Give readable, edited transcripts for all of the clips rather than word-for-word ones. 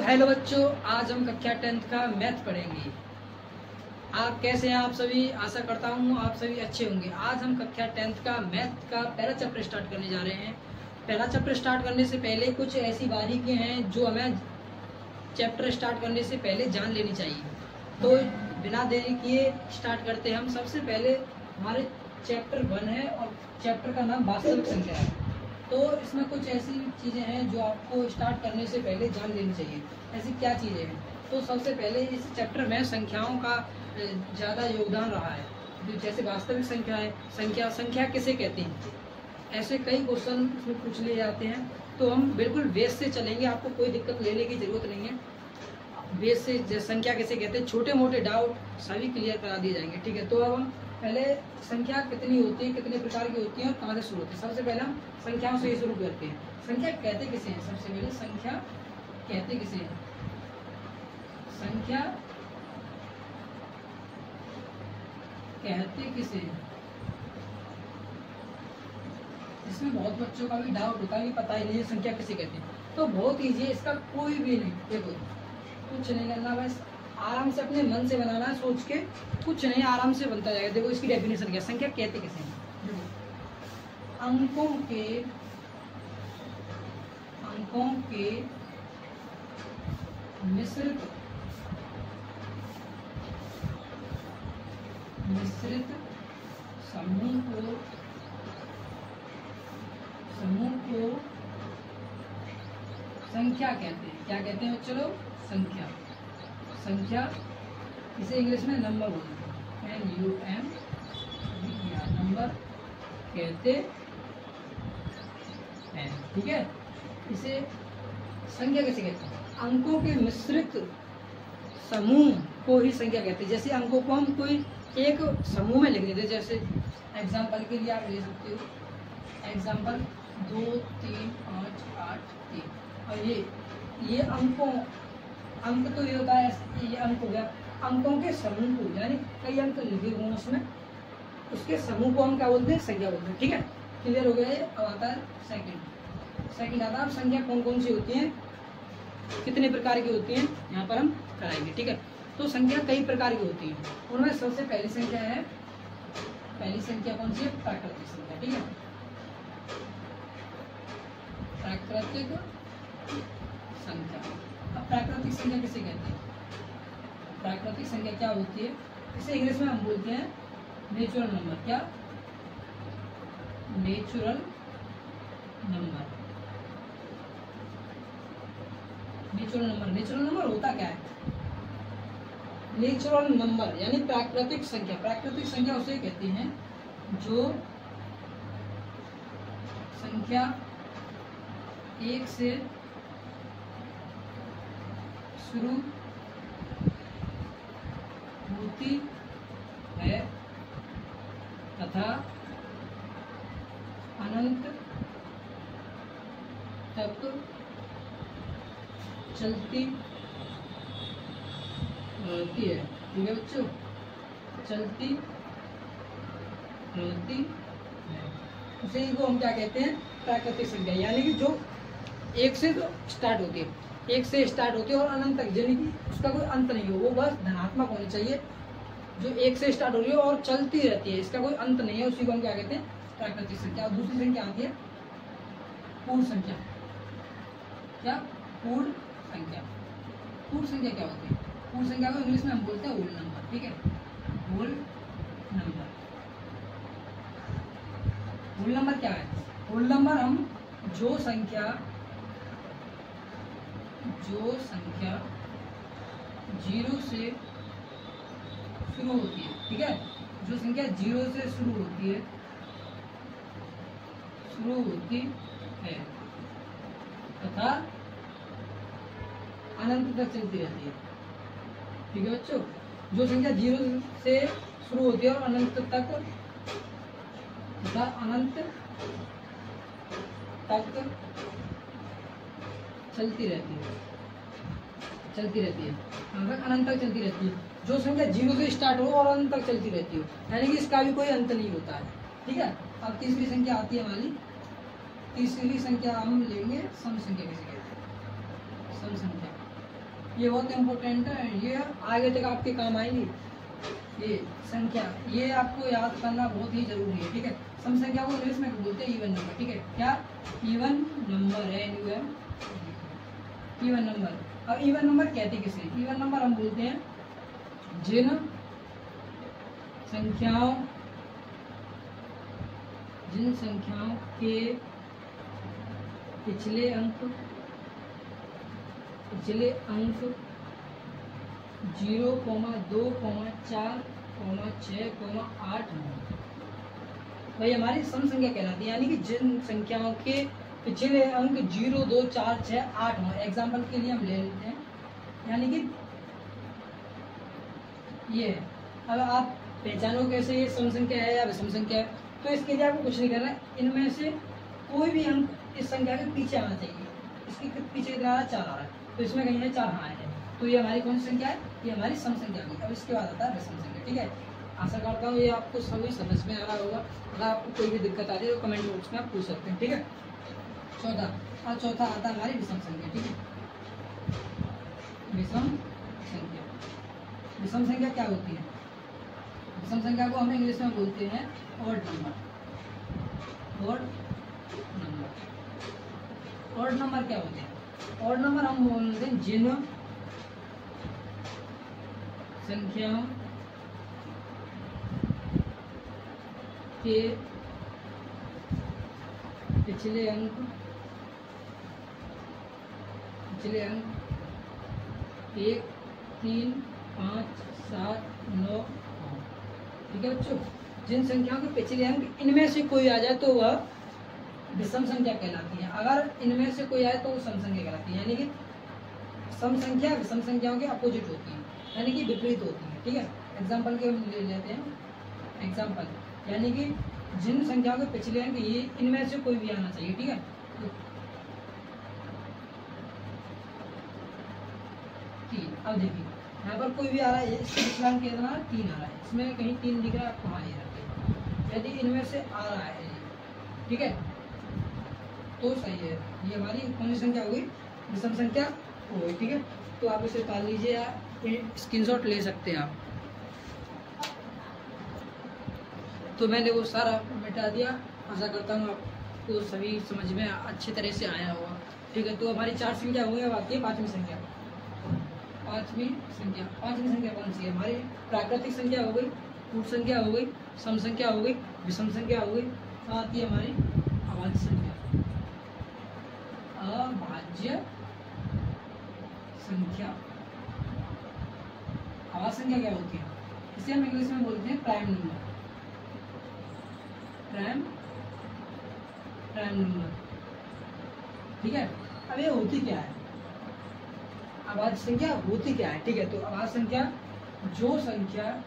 Hello बच्चों, आज हम कक्षा 10th का मैथ पढ़ेंगे। आप कैसे हैं? आप सभी, आशा करता हूँ आप सभी अच्छे होंगे। आज हम कक्षा 10th का मैथ का पहला चैप्टर स्टार्ट करने जा रहे हैं। पहला चैप्टर स्टार्ट करने से पहले कुछ ऐसी बारीकियाँ हैं जो हमें चैप्टर स्टार्ट करने से पहले जान लेनी चाहिए। तो बिना देरी किए स्टार्ट करते हैं हम। सबसे पहले हमारे चैप्टर 1 है और चैप्टर का नाम वास्तविक संख्या है। तो इसमें कुछ ऐसी चीज़ें हैं जो आपको स्टार्ट करने से पहले जान लेनी चाहिए। ऐसी क्या चीज़ें हैं? तो सबसे पहले इस चैप्टर में संख्याओं का ज़्यादा योगदान रहा है। जैसे वास्तविक संख्या है, संख्या किसे कहते हैं, ऐसे कई क्वेश्चन इसमें पूछ लिए जाते हैं। तो हम बिल्कुल बेस से चलेंगे, आपको कोई दिक्कत लेने की ज़रूरत नहीं है। बेस से संख्या किसे कहते हैं, छोटे मोटे डाउट सभी क्लियर करा दिए जाएंगे। ठीक है, तो अब हम पहले संख्या कितनी होती है, कितने प्रकार की होती है और कहाँ से शुरू होती है। सबसे पहले हम संख्याओं से ही शुरू करते हैं। संख्या कहते किसे हैं? सबसे पहले संख्या कहते किसे हैं? संख्या कहते किसे हैं? इसमें बहुत बच्चों का भी डाउट होता है कि पता ही नहीं है संख्या किसे कहते हैं। तो बहुत ईजी है, इसका कोई भी नहीं, देखो कुछ नहीं करना, बस आराम से अपने मन से बनाना है, सोच के, कुछ नहीं, आराम से बनता जाएगा। देखो इसकी डेफिनेशन क्या, संख्या कहते किसे हैं? अंकों के मिश्रित समूह को संख्या कहते हैं। क्या कहते हैं बच्चों लोग? संख्या इसे इंग्लिश में नंबर बोलते हैं, NUM, नंबर कहते हैं। ठीक है, इसे संख्या कैसे कहते हैं? अंकों के मिश्रित समूह को ही संख्या कहते हैं। जैसे अंकों को हम कोई एक समूह में लिख देते हैं, जैसे एग्जाम्पल के लिए आप ले सकते हो, एग्जाम्पल 2 3 5 8 3। और ये अंक तो ये होता है, ये अंक हो गया। अंकों के समूह को, यानी कई अंक लिखे हुए उसमें, उसके समूह को हम क्या बोलते हैं? संख्या बोलते हैं। ठीक है, क्लियर हो गया ये। अब आता है सेकंड आता है। अब संख्या कौन कौन सी होती हैं, कितने प्रकार की होती हैं, यहाँ पर हम कराएंगे। ठीक है, तो संख्या कई प्रकार की होती है। उनमें सबसे पहली संख्या है, पहली संख्या कौन सी है? प्राकृतिक संख्या। ठीक है, प्राकृतिक संख्या। अब प्राकृतिक संख्या किसे कहते हैं? प्राकृतिक संख्या क्या होती है? इसे इंग्लिश में हम बोलते हैं नेचुरल नंबर। क्या? Natural number. नेचुरल नंबर होता क्या है? नेचुरल नंबर यानी प्राकृतिक संख्या। प्राकृतिक संख्या उसे कहते हैं जो संख्या एक से शुरू होती है तथा अनंत तक चलती रहती है। ठीक है बच्चों, चलती रहती है, उसे को हम क्या कहते हैं? प्राकृतिक संख्या। यानी कि जो एक से स्टार्ट होती है, और अनंत तक, यानी कि उसका कोई अंत नहीं हो, वो बस धनात्मक होनी चाहिए। जो एक से स्टार्ट हो रही है और चलती रहती है, इसका कोई अंत नहीं है, उसी को हम क्या कहते हैं? प्राकृतिक संख्या। और दूसरी संख्या आती है पूर्ण संख्या। क्या? पूर्ण संख्या। पूर्ण संख्या क्या होती है? पूर्ण संख्या को इंग्लिश में हम बोलते हैं होल नंबर। ठीक है, होल नंबर। होल नंबर क्या है? होल नंबर हम जो संख्या 0 से शुरू होती है। ठीक है, जो संख्या 0 से शुरू होती है तथा अनंत तक चलती रहती है। ठीक है बच्चों, जो संख्या 0 से शुरू होती है और अनंत तक तथा अनंत तक चलती रहती है, अनंत तक चलती रहती है। जो संख्या 0 से स्टार्ट हो और अनंत तक चलती रहती हो, यानी कि इसका भी कोई अंत नहीं होता है। ठीक है, अब तीसरी संख्या आती है हमारी। तीसरी संख्या हम लेंगे सम संख्या। किसे कहते हैं? सम संख्या। ये बहुत इम्पोर्टेंट है, ये आगे तक आपके काम आएंगी। ये संख्या, ये आपको याद करना बहुत ही जरूरी है, ठीक है। सम संख्या को इंग्लिश में बोलते हैं इवन नंबर, ठीक है। क्या इवन नंबर है, इवन नंबर। अब इवन नंबर कहते किसे? इवन नंबर हम बोलते हैं जिन संख्याओं के पिछले अंक 0, 2, 4, 6, 8, 9 भाई हमारी सम संख्या कहलाती है। यानी कि जिन संख्याओं के पिछले अंक 0, 2, 4, 6, 8, 9, एग्जाम्पल के लिए हम ले लेते हैं, यानी कि ये है। अब आप पहचानो कैसे ये सम संख्या है या विषम संख्या है। तो इसके लिए आपको कुछ नहीं करना है, इनमें से कोई भी अंक इस संख्या के पीछे आना चाहिए। इसके पीछे कितना आ रहा है? 4 आ रहा है, तो इसमें कहीं है 4 हाँ है, तो ये हमारी कौन सी संख्या है? ये हमारी सम संख्या होगी। अब इसके बाद आता है विषम संख्या, ठीक है। आशा करता हूँ ये आपको सभी समझ में आ रहा होगा। अगर आपको कोई भी दिक्कत आती है तो कमेंट बॉक्स में आप पूछ सकते हैं, ठीक है। चौथा आता है हमारी विषम संख्या, ठीक है। विषम संख्या क्या होती है? विषम संख्या को हम इंग्लिश में बोलते हैं ऑड नंबर। ऑड नंबर क्या होते हैं? ऑड नंबर हम बोलते हैं जिन संख्याओं के पिछले अंक 1, 3, 5, 7, 9, ठीक है बच्चों। जिन संख्याओं के पिछले अंक इनमें से कोई आ जाए तो वह विषम संख्या कहलाती है। अगर इनमें से कोई आए तो वो सम संख्या कहलाती है। यानी कि सम संख्या विषम संख्याओं के अपोजिट होती है, यानी कि विपरीत होती है, ठीक है। एग्जाम्पल के हम ले लेते हैं। एग्जाम्पल यानी कि जिन संख्याओं के पिछले अंक ये इनमें से कोई भी आना चाहिए, ठीक है। तो 3, अब देखिए यहाँ पर कोई भी आ रहा है, इसके पिछला अंक कितना 3 आ रहा है, इसमें कहीं 3 दिख रहा है आपको, हाँ ये रखिए। यदि इनमें से आ रहा है, ठीक है, तो सही है। ये हमारी कौन सी संख्या होगी? विषम संख्या होगी, ठीक है। तो आप इसे उतार लीजिए या स्क्रीनशॉट ले सकते हैं आप। तो मैंने वो सारा मिटा दिया। आशा करता हूँ आपको सभी समझ में अच्छी तरह से आया होगा, ठीक है। तो हमारी 4 संख्या हो गई। अब आती है पांचवी संख्या। पांचवी संख्या कौन सी है? हमारी प्राकृतिक संख्या हो गई, कूट संख्या हो गई, सम संख्या हो गई, विषम संख्या हो गई। आती है हमारी अभाज्य संख्या। अभाज्य संख्या संख्या क्या होती है? इसे हम इंग्लिश में बोलते हैं प्राइम नंबर। प्राइम नंबर, ठीक है। अब ये होती क्या है? अभाज्य संख्या होती क्या है? ठीक है, तो अभाज्य संख्या जो संख्या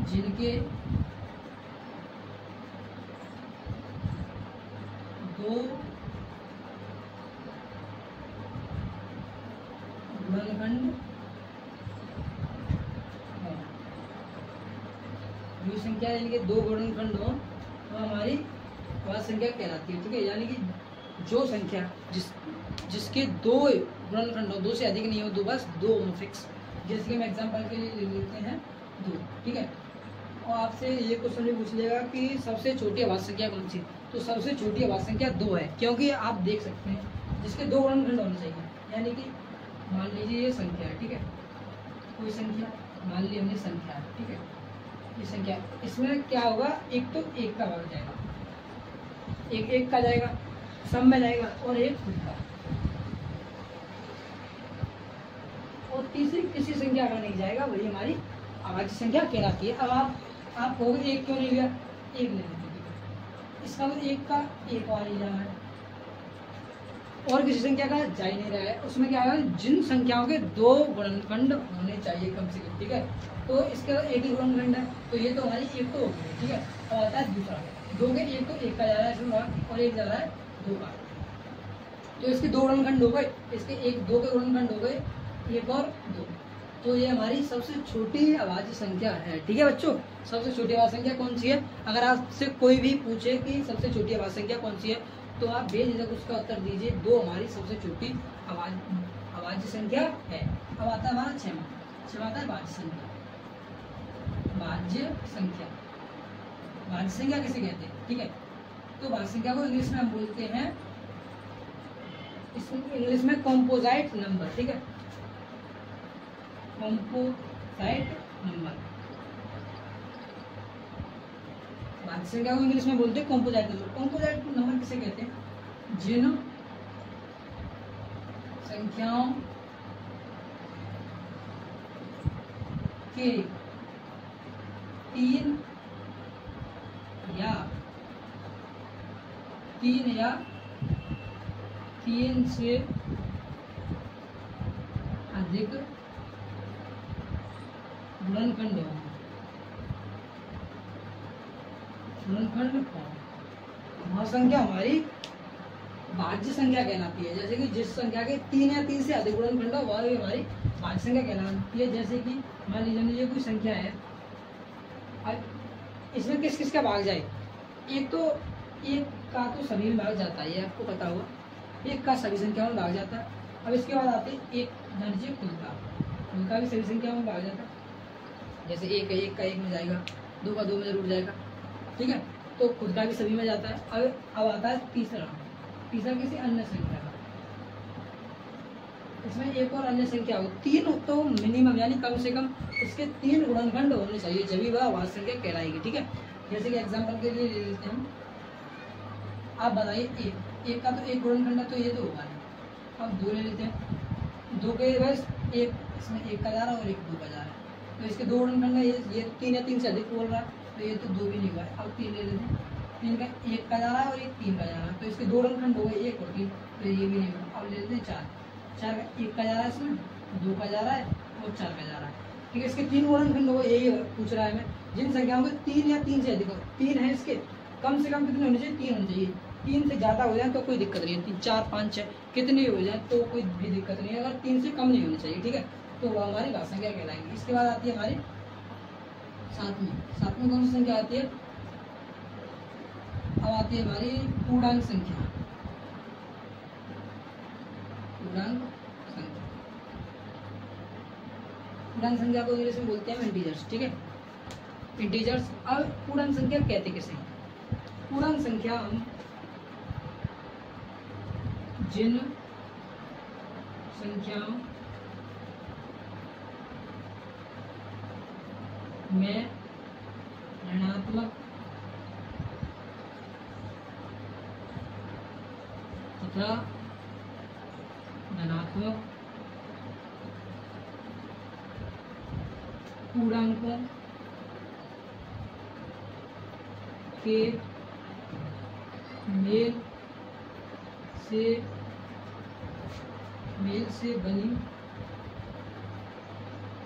जिनके दो गुणनखंड है, जो संख्या यानी कि 2 गुणनखंड हो तो हमारी अभाज्य संख्या कहलाती है, ठीक है। यानी कि जो संख्या जिसके 2 गुणनखंड हो, 2 से अधिक नहीं हो, 2 बस 2 फिक्स। जैसे कि हम एग्जांपल के लिए ले लेते हैं 2, ठीक है। और आपसे ये क्वेश्चन भी पूछ लेगा कि सबसे छोटी अभाज्य संख्या कौन सी? तो सबसे छोटी अभाज्य संख्या 2 है, क्योंकि आप देख सकते हैं जिसके 2 गुणनखंड होने चाहिए। यानी कि मान लीजिए ये संख्या है, ठीक है, कोई संख्या मान ली हमने संख्या है, ठीक है, ये संख्या, इसमें क्या होगा? एक तो 1 का भाग जाएगा, एक 1 का जाएगा, सम में जाएगा, और एक खुद का, और तीसरी किसी संख्या का नहीं जाएगा, वही हमारी अभाज्य संख्या कहलाती है। अब आप कहोगे 1 क्यों नहीं लिया? 1 ले लेते, इसका 1 का 1 और ही जा रहा है, और किसी संख्या का जा ही नहीं रहा है। उसमें क्या है? जिन संख्याओं के 2 गुणनखंड होने चाहिए कम से कम, ठीक है। तो इसके 1 ही गुणनखंड है, तो ये तो हमारी 1 तो हो गई, ठीक है। और आता है दूसरा 2 के 1 तो 1 का जा रहा है इसमें, और 1 जा रहा है 2 का, तो इसके 2 गुणनखंड हो गए, इसके 2 के गुणनखंड हो गए 1 और 2, तो ये हमारी सबसे छोटी अभाज्य संख्या है। ठीक है बच्चों, सबसे छोटी अभाज्य संख्या कौन सी है? अगर आपसे कोई भी पूछे कि सबसे छोटी अभाज्य संख्या कौन सी है, तो आप बेझिझक उसका उत्तर दीजिए 2 हमारी सबसे छोटी अभाज्य संख्या है। अब आता है हमारा 6वां आता है भाज्य संख्या। भाज्य संख्या, भाज्य संख्या किसे कहते हैं? ठीक है, तो भाज्य संख्या को इंग्लिश में हम बोलते हैं, इंग्लिश में कॉम्पोजाइट नंबर। ठीक है, कॉम्पोजाइट नंबर, भाज्य संख्या को इंग्लिश में बोलते हैं कॉम्पोजाइट नंबर। कॉम्पोजाइट नंबर किसे कहते हैं? जिन संख्याओं के 3 या 3 से अधिक गुणनखंड हो। गुणनखंड वह संख्या हमारी भाज्य संख्या कहलाती है। जैसे कि जिस संख्या के 3 या 3 से अधिक गुणनखंड हो वह हमारी भाज्य संख्या कहलाती है। जैसे कि मान लीजिए ये कोई संख्या है, अब इसमें किस किस का भाग जाए? एक का तो सभी में भाग जाता है, ये आपको पता होगा, एक का सभी संख्याओं में भाग जाता है। अब इसके बाद आते हैं एक, मान लीजिए खुद का भी सभी संख्याओं में भाग जाता है। जैसे एक है, एक का एक में जाएगा, 2 का 2 में जरूर जाएगा। ठीक है, तो खुद का भी सभी में जाता है। अब आता है तीसरा किसी अन्य संख्या का। इसमें एक और अन्य संख्या हो, 3 तो मिनिमम यानी कम से कम उसके 3 गुणनखंड होने चाहिए, जब वह भाज्य संख्या कहलाएगी। ठीक है, जैसे कि एग्जांपल के लिए ले लेते हैं, आप बताइए एक का तो 1 गुणनखंड है, तो ये तो होगा नहीं। अब 2 ले लेते हैं, 2 के बस एक, इसमें 1 का जा रहा है और 1 2 का जा रहा है, तो इसके 2 गुणनखंड है। ये 3 या 3 से अधिक बोल रहा है, तो ये तो 2 भी नहीं हुआ है। अब 3 ले लेते हैं, 3 का 1 का जा रहा है और 1 3 का जा रहा है, तो इसके 2 गुणनखंड हो गए, 1 और 3, तो ये भी नहीं हुआ। अब ले लेते हैं 4 का 1 का जा रहा है, इसमें 2 का जा रहा है और 4 का जा रहा है। ठीक है, इसके 3 गुणनखंड हो गए, यही पूछ रहा है हमें। जिन संख्याओं में 3 या 3 से अधिक, 3 है इसके, कम से कम कितने होने चाहिए? 3 होने चाहिए। 3 से ज़्यादा हो जाए तो कोई दिक्कत नहीं है, 3 4 5 6 कितने हो जाए तो कोई भी दिक्कत नहीं है, अगर 3 से कम नहीं होनी चाहिए। ठीक है, तो वह हमारी भाज्य संख्या कहलाएंगी। इसके बाद आती है हमारी सातवीं कौन सी संख्या आती है? अब आती है हमारी पूर्णांक संख्या। पूर्णांक संख्या को इंग्लिश में बोलते हैं इंटीजर्स। ठीक है, इंटीजर्स। अब पूर्णांक संख्या कहते किसे हैं? पूर्णांक संख्या हम जिन संख्याओं में ऋणात्मक तथा धनात्मक पूर्णांकों के मेल से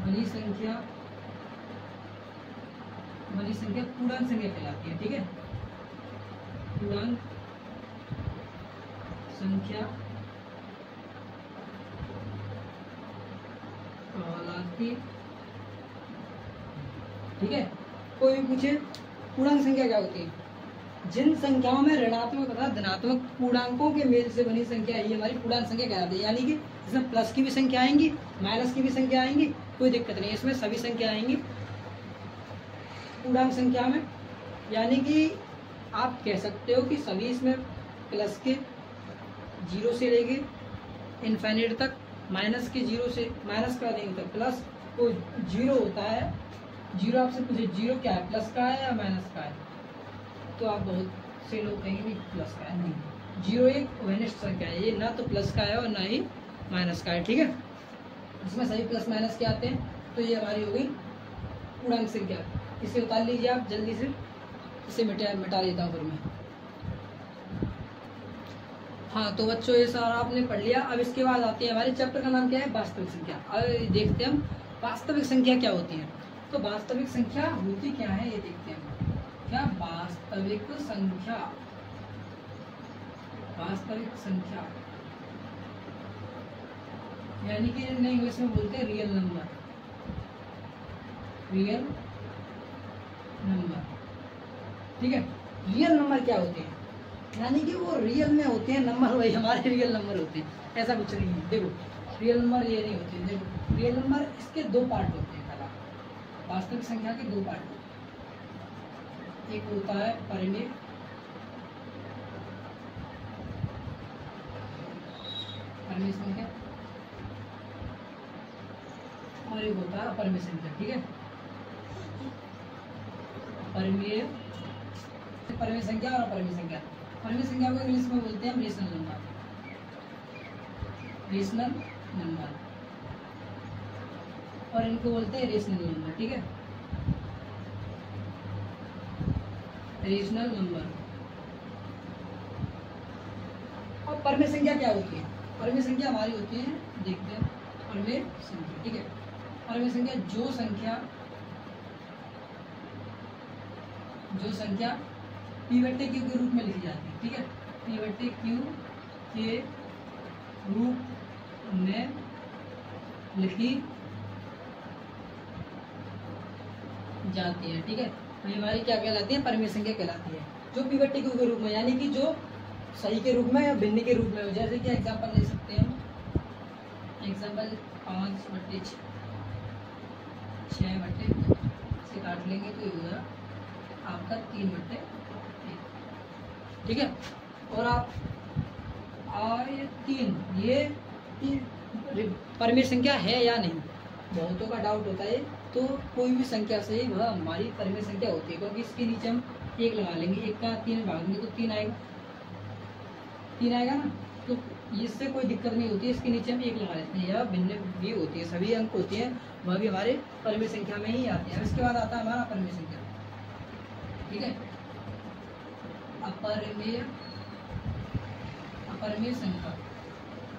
बनी संख्या पूर्णांक संख्या कहलाती है। ठीक है, पूर्णांक संख्या कहलाती। ठीक है, कोई भी पूछे पूर्णांक संख्या क्या होती है? जिन संख्याओं में ऋणात्मक तथा धनात्मक पूर्णांकों के मेल से बनी संख्या ये हमारी पूर्णांक संख्या कहलाती है। यानी कि इसमें प्लस की भी संख्या आएंगी, माइनस की भी संख्या आएंगी, कोई दिक्कत नहीं, इसमें सभी संख्या आएंगी पूर्णांक संख्या में। यानी कि आप कह सकते हो कि सभी इसमें प्लस के 0 से लेके इनफाइनाइट तक, माइनस के 0 से, माइनस का नहीं होता, प्लस को 0 होता है। 0 आपसे पूछे 0 क्या है, प्लस का है या माइनस का है, तो आप बहुत से लोग कहेंगे नहीं प्लस का है। नहीं, 0 एक वेनिस्ट संख्या है, ये ना तो प्लस का है और ना ही माइनस का है। ठीक है, इसमें सभी प्लस माइनस के आते हैं, तो ये हमारी हो गई पूर्णांक संख्या। इसे उतार लीजिए आप जल्दी से, इसे मिटा देता हूँ फिर मैं। हाँ, तो बच्चों ये सारा आपने पढ़ लिया। अब इसके बाद आती है हमारे चैप्टर का नाम क्या है? वास्तविक संख्या। अब देखते हैं हम वास्तविक संख्या क्या होती है। तो वास्तविक संख्या होती क्या है ये देखते हैं। क्या वास्तविक संख्या? वास्तविक संख्या यानी कि इंग्लिश में बोलते हैं रियल नंबर। Real number. ठीक है, रियल नंबर क्या होते हैं, यानी कि वो रियल में होते हैं नंबर, वही हमारे रियल नंबर होते हैं, ऐसा कुछ नहीं है। देखो रियल नंबर ये नहीं होते, देखो रियल नंबर इसके दो पार्ट होते हैं। पहला वास्तविक संख्या के दो पार्ट होते हैं, एक होता है परिमेय, परिमेय संख्या, और एक होता है अपरिमेय संख्या। ठीक है, परिमेय, परिमेय संख्या और अपरिमेय संख्या। परिमेय संख्या को इंग्लिश में बोलते हैं हम रेशनल नंबर, रेशनल नंबर, और इनको बोलते हैं रेशनल नंबर। ठीक है, रेशनल नंबर। और परिमेय संख्या क्या होती है, परिमेय संख्या हमारी होती है, देखते हैं परिमेय संख्या। ठीक है, परिमेय संख्या जो संख्या पी बट्टे क्यू के रूप में लिखी जाती है। ठीक है, पी बट्टे क्यू के रूप में लिखी जाती है। ठीक है, तो हमारी क्या कहलाती है, परिमेय संख्या कहलाती है, जो पी बट्टे क्यू के रूप में, यानी कि जो सही के रूप में या भिन्न के रूप में हो। जैसे कि एग्जांपल ले सकते हैं हम, एग्जांपल 5/6, 6/, से काट लेंगे तो ये होगा आपका 3/1। ठीक है, और आप ये 3, ये परिमेय संख्या है या नहीं, बहुतों का डाउट होता है। तो कोई भी संख्या से वह हमारी परिमेय संख्या होती है, क्योंकि इसके नीचे हम 1 लगा लेंगे, 1 का 3 भागेंगे तो 3 आएगा, 3 आएगा ना, तो इससे कोई दिक्कत नहीं होती है। इसके नीचे हम 1 लगा लेते हैं, या भिन्न भी होती है, सभी अंक होते हैं, वह भी हमारे परिमेय संख्या में ही आते हैं। इसके बाद आता है हमारा अपरिमेय संख्या। ठीक है, अपरिमेय संख्या,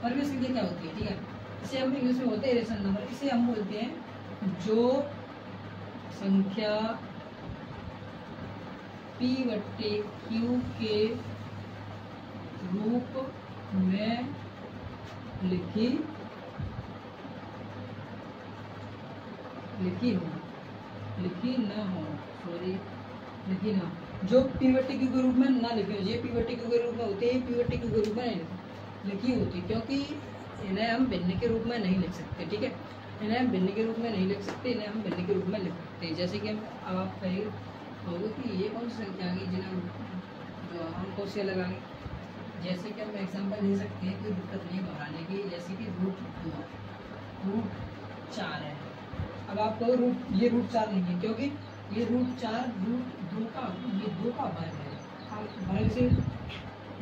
परिमेय संख्या क्या होती है। ठीक है, इसे हम इंग्लिश में बोलते हैं रेशनल नंबर। इसे हम बोलते हैं जो संख्या p/q के रूप में लिखी ना, जो p/q के रूप में ना लिखी हो, ये p/q के रूप में होती है, p/q के रूप में नहीं लिखी होती, क्योंकि इन्हें हम भिन्न के रूप में नहीं लिख सकते। ठीक है, इन्हें हम भिन्न के रूप में नहीं लिख सकते, इन्हें हम भिन्न के रूप में लिख सकते हैं। जैसे कि अब आप कहोगे कि ये कौन सी संख्या आ गई जिन्हें जो हम कौन लगाएंगे, जैसे कि हम एग्जांपल ले सकते हैं, कोई दिक्कत नहीं घबराने की। जैसे कि √4 है। अब आप कहो ये √4 नहीं है, क्योंकि ये √4 √2 का, ये 2 का वर्ग है, आप वर्ग से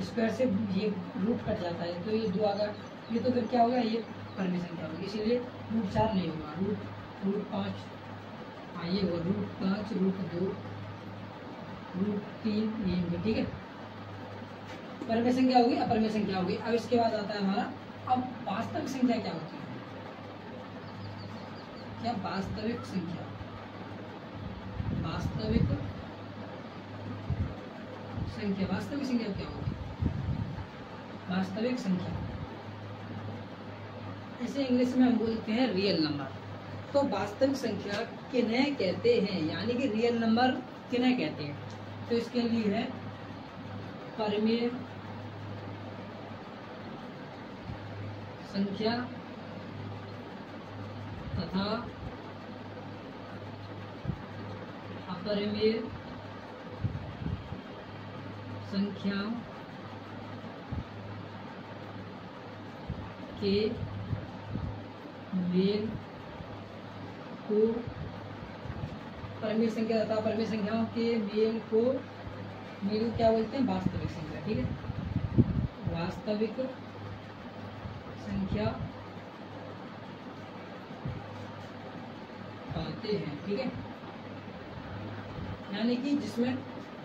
स्क्वायर से ये रूट कट जाता है, तो ये 2 आ गया, ये तो फिर क्या होगा, ये परिमेय संख्या होगी, इसीलिए √4 नहीं होगा, √5, हाँ ये होगा √5, √2, √3 ये होगा। ठीक है, परिमेय संख्या होगी, अपरिमेय संख्या होगी। अब इसके बाद आता है हमारा, अब वास्तविक संख्या क्या होती है, क्या वास्तविक संख्या, वास्तविक संख्या क्या होगी, वास्तविक संख्या, इसे इंग्लिश में हम बोलते हैं रियल नंबर। तो वास्तविक संख्या किन्हें कहते हैं, यानी कि रियल नंबर किन्हें कहते हैं, तो इसके लिए है परिमेय संख्या तथा अपरिमेय संख्या के मेल को, परिमेय संख्या तथा अपरिमेय संख्याओं के मेल को क्या बोलते हैं, वास्तविक संख्या। ठीक है, वास्तविक संख्या कहते हैं। ठीक है, यानी कि जिसमें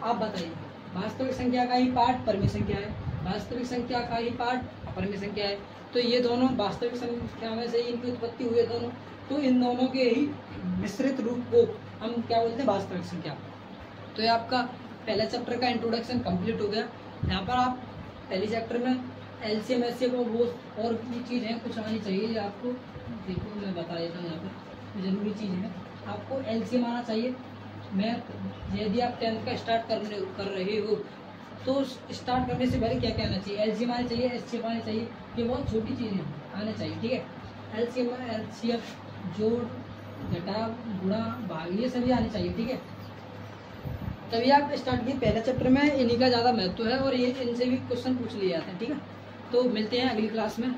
आप बताइए, वास्तविक संख्या का ही पार्ट परिमेय संख्या है, वास्तविक संख्या का ही पार्ट अपरिमेय संख्या है, तो ये दोनों वास्तविक संख्या में से इनकी उत्पत्ति हुई है दोनों, तो इन दोनों के ही मिश्रित रूप को हम क्या बोलते हैं, वास्तविक संख्या। तो ये आपका पहला चैप्टर का इंट्रोडक्शन कंप्लीट हो गया। यहाँ पर आप पहले चैप्टर में एलसीएम एचसीएफ वो और भी चीज़ है कुछ आनी चाहिए आपको, देखो मैं बता देता हूँ यहाँ पर जरूरी चीज़ है। आपको एलसीएम आना चाहिए। मैथ यदि आप 10th का स्टार्ट कर रहे हो तो स्टार्ट करने से पहले क्या क्या आना चाहिए, एलसीएम आने चाहिए, एचसीएफ आने चाहिए, ये बहुत छोटी चीज़ें आने चाहिए, ठीक है। एलसीएम, एचसीएफ, जोड़, घटाव, गुणा, भाग, ये सभी आने चाहिए, ठीक है। तभी आप स्टार्ट किए। पहले चैप्टर में इन्हीं का ज़्यादा महत्व है और ये इनसे भी क्वेश्चन पूछ लिए जाते हैं, ठीक है। तो मिलते हैं अगली क्लास में।